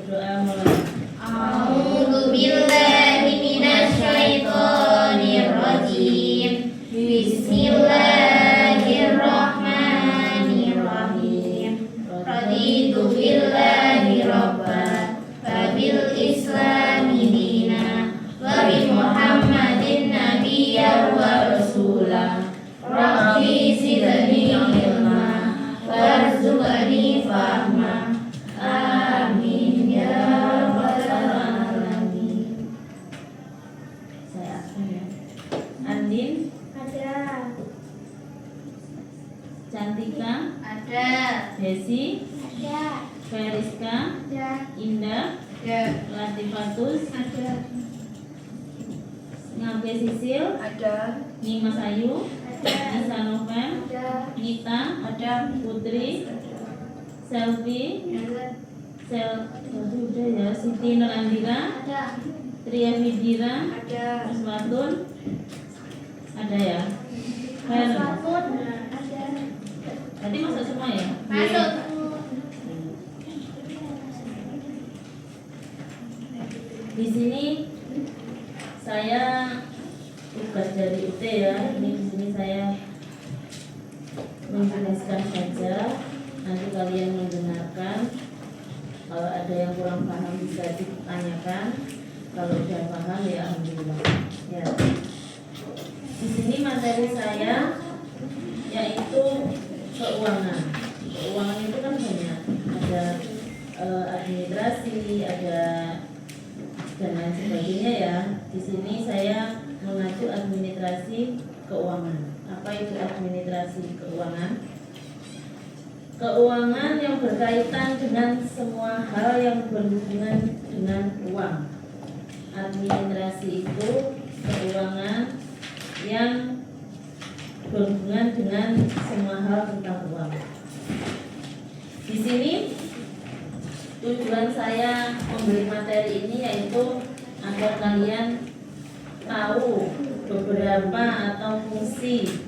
Berdoa mulai. A'udzu billahi minasyaitonir rajim. Bismillahirrahmanirrahim. Raditu billahi rabban wa bil islami dinan wa bi Muhammadin nabiyyan wa rasulah. Rabbi zidni ilma warzuqni fahma. Amin ya rabbal alamin. Saya akan ya. Andin, Ada. Cantika, Ada. Desi, Ada. Feriska, Ada. Indah, Ada. Latifatus, Ada. Ngabe Sisil, Ada. Nimas Ayu, Ada. Nisa Noven, Ada. Nita, Ada. Putri, Selvi, udah ya, Siti Nurandira, Ada. Tria Widira, Ada. Uswatun, ada ya. Khair. Ada. Berarti masuk semua ya? Masuk. Di sini saya tugas dari UT ya. Ini di sini saya menjelaskan saja. Nanti kalian mendengarkan. Kalau ada yang kurang paham bisa ditanyakan. Kalau sudah paham ya alhamdulillah. Ya. Di sini materi saya yaitu keuangan. Keuangan itu kan banyak. Ada administrasi, ada dan lain sebagainya ya. Di sini saya mengacu administrasi keuangan. Apa itu administrasi keuangan? Keuangan yang berkaitan dengan semua hal yang berhubungan dengan uang. Administrasi itu keuangan yang berhubungan dengan semua hal tentang uang. Di sini tujuan saya memberi materi ini yaitu agar kalian tahu beberapa atau fungsi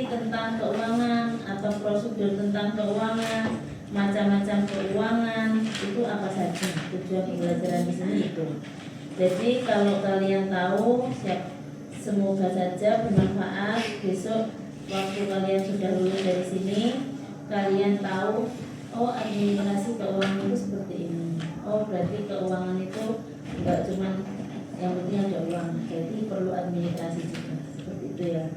tentang keuangan atau prosedur tentang keuangan, macam-macam keuangan itu apa saja. Tujuan pembelajaran di sini itu. Jadi kalau kalian tahu, semoga saja bermanfaat. Besok waktu kalian sudah lulus dari sini, kalian tahu, oh administrasi keuangan itu seperti ini. Oh berarti keuangan itu enggak cuma yang penting ada uang, jadi perlu administrasi juga. Seperti itu ya.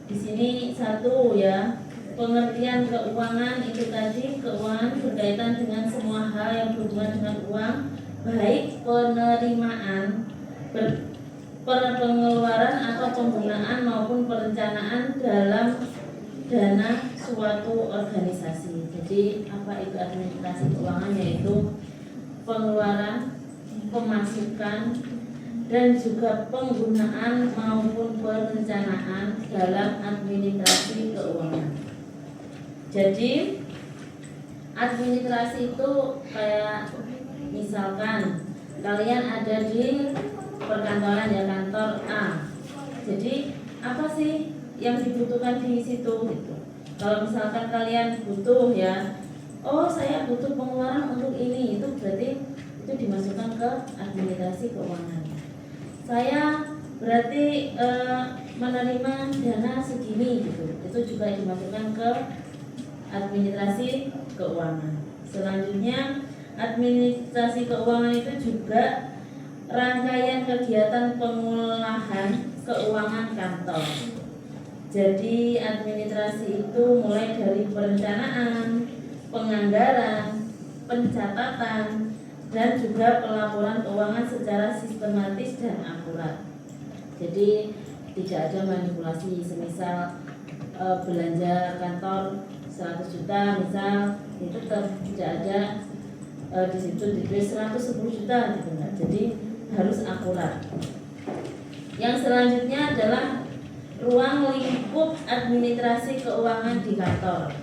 Di sini satu ya, pengertian keuangan itu tadi, keuangan berkaitan dengan semua hal yang berhubungan dengan uang, baik penerimaan, pengeluaran atau penggunaan maupun perencanaan dalam dana suatu organisasi. Jadi apa itu administrasi keuangan? Yaitu pengeluaran, pemasukan, dan juga penggunaan maupun perencanaan dalam administrasi keuangan. Jadi administrasi itu kayak misalkan kalian ada di perkantoran ya, kantor A. Jadi apa sih yang dibutuhkan di situ gitu. Kalau misalkan kalian butuh ya, oh saya butuh pengeluaran untuk ini, itu berarti itu dimasukkan ke administrasi keuangan. Saya berarti menerima dana segini gitu, itu juga dimasukkan ke administrasi keuangan. Selanjutnya administrasi keuangan itu juga rangkaian kegiatan pengolahan keuangan kantor. Jadi administrasi itu mulai dari perencanaan, penganggaran, pencatatan, dan juga pelaporan keuangan secara sistematis dan akurat. Jadi tidak ada manipulasi, semisal belanja kantor 100 juta misal, itu tidak ada di situ ditulis 110 juta gitu enggak. Jadi harus akurat. Yang selanjutnya adalah ruang lingkup administrasi keuangan di kantor.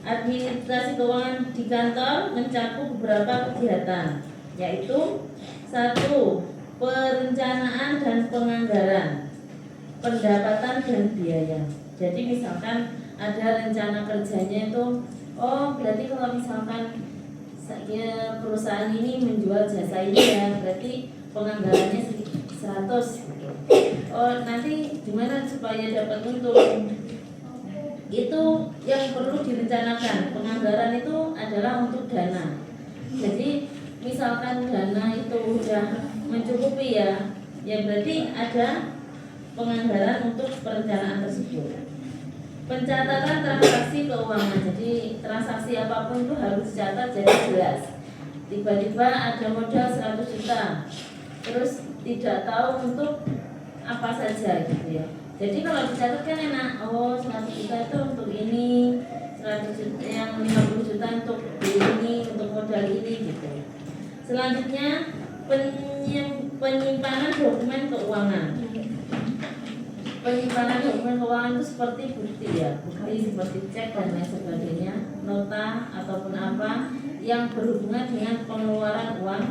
Administrasi keuangan di kantor mencakup beberapa kegiatan, yaitu 1. Perencanaan dan penganggaran, pendapatan dan biaya. Jadi misalkan ada rencana kerjanya itu, oh berarti kalau misalkan ya perusahaan ini menjual jasa ini ya, berarti penganggarannya 100 gitu. Oh, nanti gimana supaya dapat untung? Itu yang perlu direncanakan. Penganggaran itu adalah untuk dana. Jadi misalkan dana itu sudah mencukupi ya berarti ada penganggaran untuk perencanaan tersebut. Pencatatan transaksi keuangan. Jadi transaksi apapun itu harus dicatat jadi jelas. Tiba-tiba ada modal 100 juta, terus tidak tahu untuk apa saja gitu ya. Jadi kalau dicatat kan enak. Oh, 100 juta itu untuk ini, 100 juta, yang 50 juta untuk ini, untuk modal ini gitu. Selanjutnya penyimpanan dokumen keuangan. Penyimpanan dokumen keuangan itu seperti bukti ya, bukti seperti cek dan lain sebagainya, nota ataupun apa yang berhubungan dengan pengeluaran uang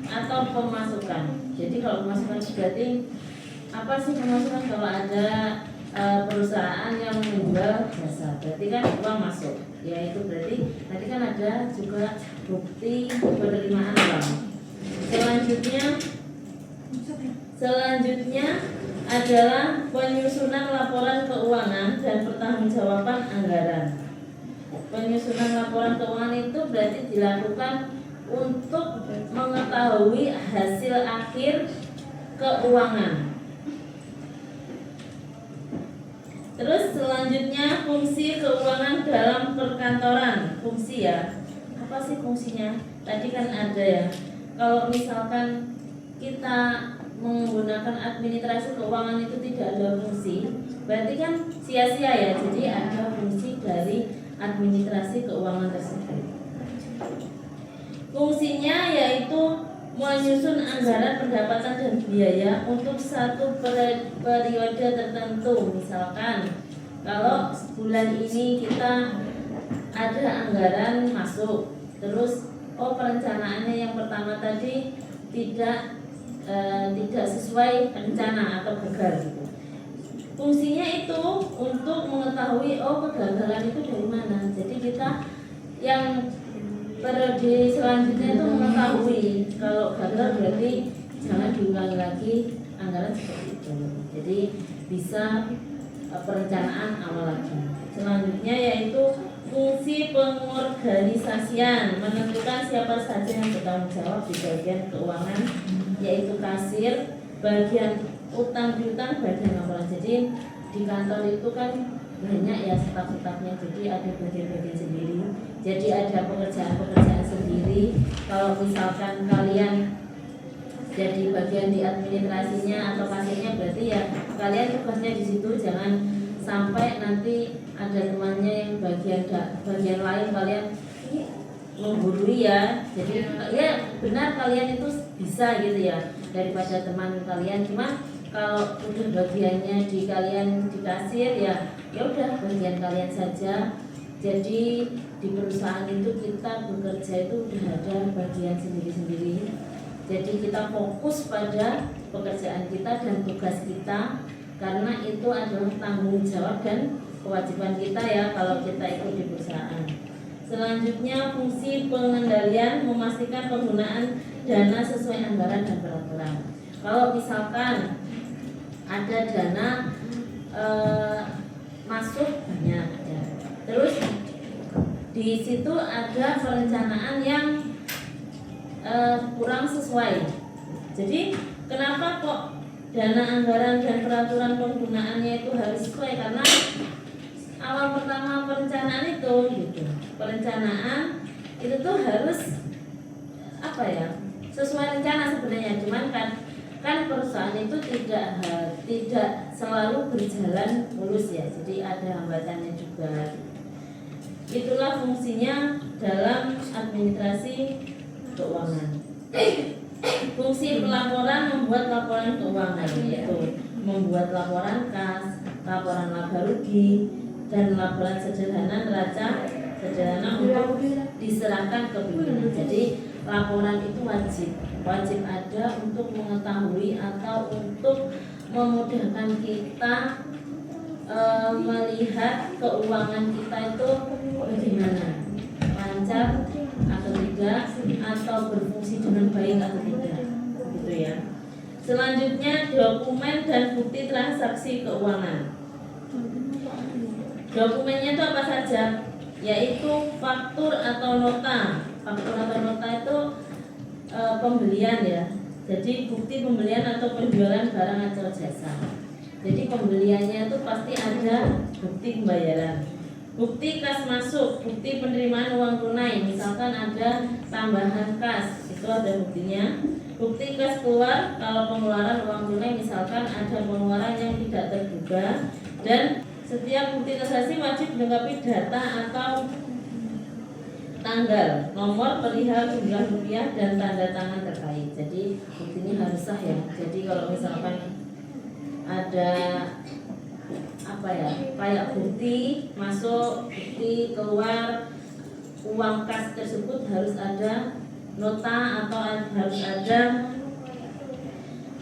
atau pemasukan. Jadi kalau pemasukan berarti apa sih pemasukan? Kalau ada perusahaan yang menjual jasa, berarti kan uang masuk. Ya itu berarti nanti kan ada juga bukti penerimaan uang. Selanjutnya adalah penyusunan laporan keuangan dan pertanggungjawaban anggaran. Penyusunan laporan keuangan itu berarti dilakukan untuk mengetahui hasil akhir keuangan. Terus selanjutnya fungsi keuangan dalam perkantoran. Fungsi ya, apa sih fungsinya? Tadi kan ada ya, kalau misalkan kita menggunakan administrasi keuangan itu tidak ada fungsi, berarti kan sia-sia ya. Jadi ada fungsi dari administrasi keuangan tersebut. Fungsinya yaitu menyusun anggaran pendapatan dan biaya untuk satu periode tertentu. Misalkan kalau bulan ini kita ada anggaran masuk, terus perencanaannya yang pertama tadi tidak sesuai rencana atau gagal gitu. Fungsinya itu untuk mengetahui kegagalan itu dari mana. Jadi kita yang periode selanjutnya itu mengetahui kalau gagal berarti jangan diulangi lagi anggaran seperti itu. Jadi bisa perencanaan awal lagi. Selanjutnya yaitu fungsi pengorganisasian, menentukan siapa saja yang bertanggung jawab di bagian keuangan, yaitu kasir, bagian utang piutang, bagian laporan. Jadi di kantor itu kan banyak ya staf-stafnya, jadi ada bagian-bagian sendiri, jadi ada pekerjaan-pekerjaan sendiri. Kalau misalkan kalian jadi bagian di administrasinya atau kasirnya, berarti ya kalian tugasnya di situ. Jangan sampai nanti ada temannya yang bagian lain kalian menggurui ya. Jadi ya benar kalian itu bisa gitu ya daripada teman kalian. Cuma kalau udah bagiannya di kalian di kasir ya udah bagian kalian saja. Jadi di perusahaan itu kita bekerja itu udah ada bagian sendiri-sendiri. Jadi kita fokus pada pekerjaan kita dan tugas kita, karena itu adalah tanggung jawab dan kewajiban kita ya kalau kita ikut di perusahaan. Selanjutnya fungsi pengendalian, memastikan penggunaan dana sesuai anggaran dan peraturan. Kalau misalkan ada dana masuk banyak ya, terus di situ ada perencanaan yang kurang sesuai. Jadi kenapa kok dana anggaran dan peraturan penggunaannya itu harus sesuai? Karena awal pertama perencanaan itu gitu. Perencanaan itu tuh harus sesuai rencana sebenarnya. Cuman kan perusahaan itu tidak selalu berjalan mulus ya. Jadi ada hambatannya juga. Itulah fungsinya dalam administrasi keuangan. Fungsi pelaporan, membuat laporan keuangan, yaitu membuat laporan kas, laporan laba rugi, dan laporan sederhana neraca sederhana untuk diserahkan ke pimpinan. Jadi laporan itu wajib ada untuk mengetahui atau untuk memudahkan kita melihat keuangan kita itu bagaimana, lancar atau tidak. tidak atau berfungsi dengan baik atau tidak, gitu ya. Selanjutnya dokumen dan bukti transaksi keuangan. Dokumennya itu apa saja? Yaitu faktur atau nota. Faktur atau nota itu pembelian ya. Jadi bukti pembelian atau penjualan barang atau jasa. Jadi pembeliannya itu pasti ada bukti pembayaran. Bukti kas masuk, bukti penerimaan uang tunai. Misalkan ada tambahan kas, itu ada buktinya. Bukti kas keluar, kalau pengeluaran uang tunai misalkan ada pengeluaran yang tidak terduga. Dan setiap bukti transaksi wajib dilengkapi data atau tanggal, nomor perihal jumlah rupiah dan tanda tangan terkait. Jadi bukti ini harus sah ya. Jadi kalau misalkan ada apa ya, kayak bukti masuk, bukti keluar uang kas tersebut harus ada nota atau harus ada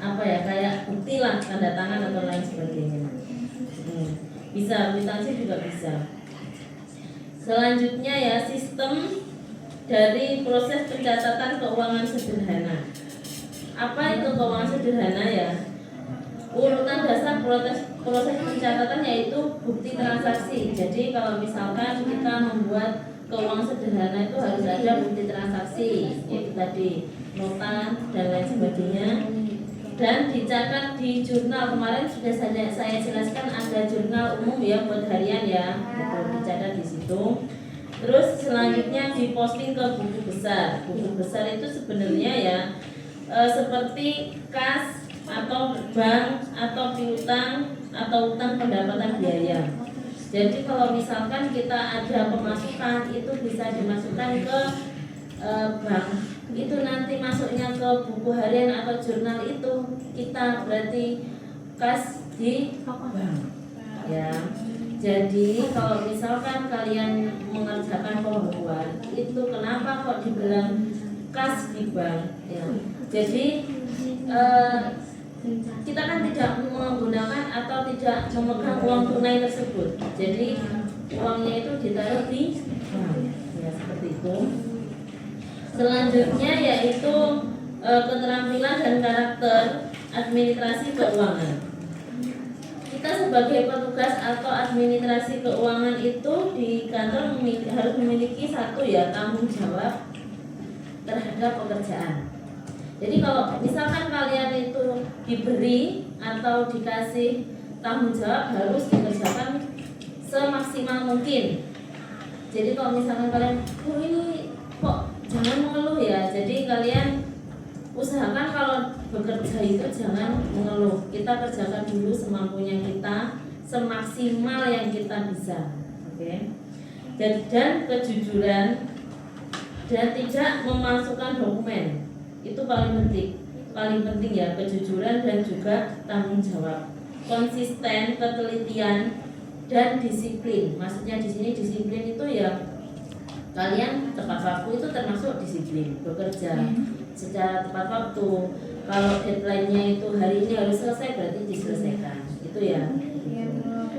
apa ya, kayak bukti lah, tanda tangan atau lain sebagainya. Bisa kwitansi juga bisa. Selanjutnya ya, sistem dari proses pencatatan keuangan sederhana. Apa itu keuangan sederhana ya? Urutan dasar proses pencatatan yaitu bukti transaksi. Jadi kalau misalkan kita membuat keuangan sederhana itu harus ada bukti transaksi, yaitu tadi nota dan lain sebagainya. Dan dicatat di jurnal. Kemarin sudah saya jelaskan ada jurnal umum ya buat harian ya, itu dicatat di situ. Terus selanjutnya diposting ke buku besar. Buku besar itu sebenarnya ya seperti kas atau bank atau piutang atau utang pendapatan biaya. Jadi kalau misalkan kita ada pemasukan itu bisa dimasukkan ke bank. Itu nanti masuknya ke buku harian atau jurnal itu kita berarti kas di bank. Ya. Jadi kalau misalkan kalian mengerjakan pembukuan itu kenapa kok dibilang kas di bank? Ya. Jadi kita kan tidak menggunakan atau tidak memegang uang tunai tersebut. Jadi uangnya itu ditaruh di bank. Ya seperti itu. Selanjutnya yaitu keterampilan dan karakter administrasi keuangan. Kita sebagai petugas atau administrasi keuangan itu di kantor harus memiliki satu ya, tanggung jawab terhadap pekerjaan. Jadi kalau misalkan kalian itu diberi atau dikasih tanggung jawab harus dikerjakan semaksimal mungkin. Jadi kalau misalkan kalian ini kok jangan mengeluh ya. Jadi kalian usahakan kalau bekerja itu jangan mengeluh. Kita kerjakan dulu semampunya kita, semaksimal yang kita bisa. Oke. Dan kejujuran dan tidak memasukkan dokumen. Itu paling penting ya, kejujuran dan juga tanggung jawab. Konsisten, ketelitian dan disiplin. Maksudnya di sini disiplin itu ya kalian tepat waktu itu termasuk disiplin, bekerja secara tepat waktu. Kalau deadline-nya itu hari ini harus selesai berarti diselesaikan. Itu ya.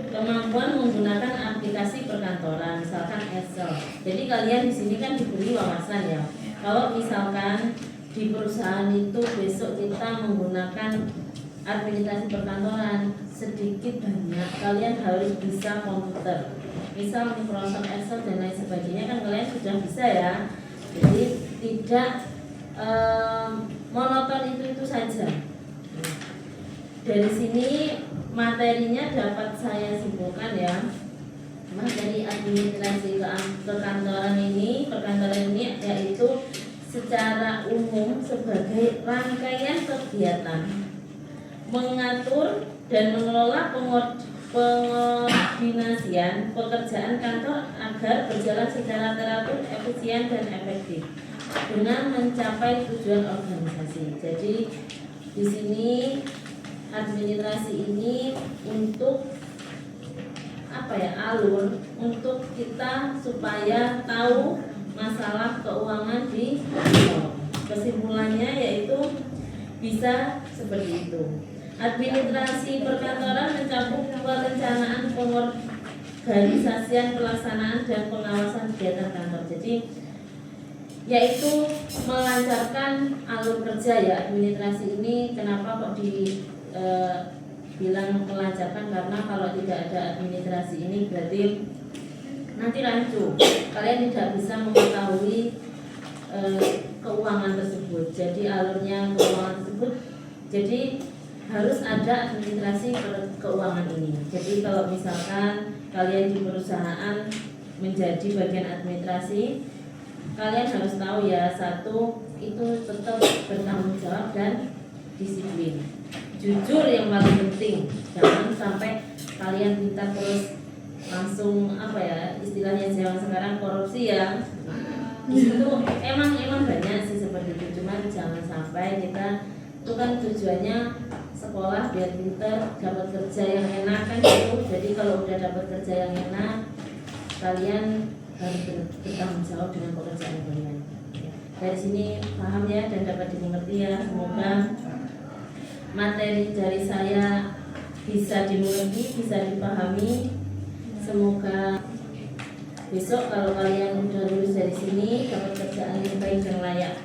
Kemampuan menggunakan aplikasi perkantoran, misalkan Excel. Jadi kalian di sini kan diberi wawasan ya. Kalau misalkan di perusahaan itu besok kita menggunakan administrasi perkantoran, sedikit banyak kalian harus bisa komputer. Misal Microsoft Excel dan lain sebagainya kan kalian sudah bisa ya. Jadi tidak monoton itu saja. Dari sini materinya dapat saya simpulkan ya. Materi administrasi perkantoran ini yaitu secara umum sebagai rangkaian kegiatan mengatur dan mengelola pengordinasian pekerjaan kantor agar berjalan secara teratur, efisien dan efektif dengan mencapai tujuan organisasi. Jadi di sini administrasi ini untuk apa ya, alur untuk kita supaya tahu masalah keuangan di kantor. Kesimpulannya yaitu bisa seperti itu. Administrasi perkantoran mencakup perencanaan, pengorganisasian, pelaksanaan dan pengawasan kegiatan kantor. Jadi yaitu melancarkan alur kerja ya. Administrasi ini kenapa kok bilang melancarkan, karena kalau tidak ada administrasi ini berarti nanti rancu, kalian tidak bisa mengetahui keuangan tersebut. Jadi alurnya keuangan tersebut, jadi harus ada administrasi keuangan ini. Jadi kalau misalkan kalian di perusahaan menjadi bagian administrasi, kalian harus tahu ya, satu itu tetap bertanggung jawab dan disiplin. Jujur yang paling penting, jangan sampai kalian pintar terus langsung apa ya, istilahnya zaman sekarang korupsi ya. Itu emang banyak sih seperti itu, cuman jangan sampai kita itu kan tujuannya sekolah biar pintar, dapat kerja yang enak kan gitu. Jadi kalau udah dapat kerja yang enak, kalian harus bertanggung jawab dengan pekerjaan kalian. Dari sini paham ya dan dapat dimengerti ya. Semoga materi dari saya bisa dimengerti, bisa dipahami. Semoga besok kalau kalian udah lulus dari sini dapat kerjaan yang baik dan layak.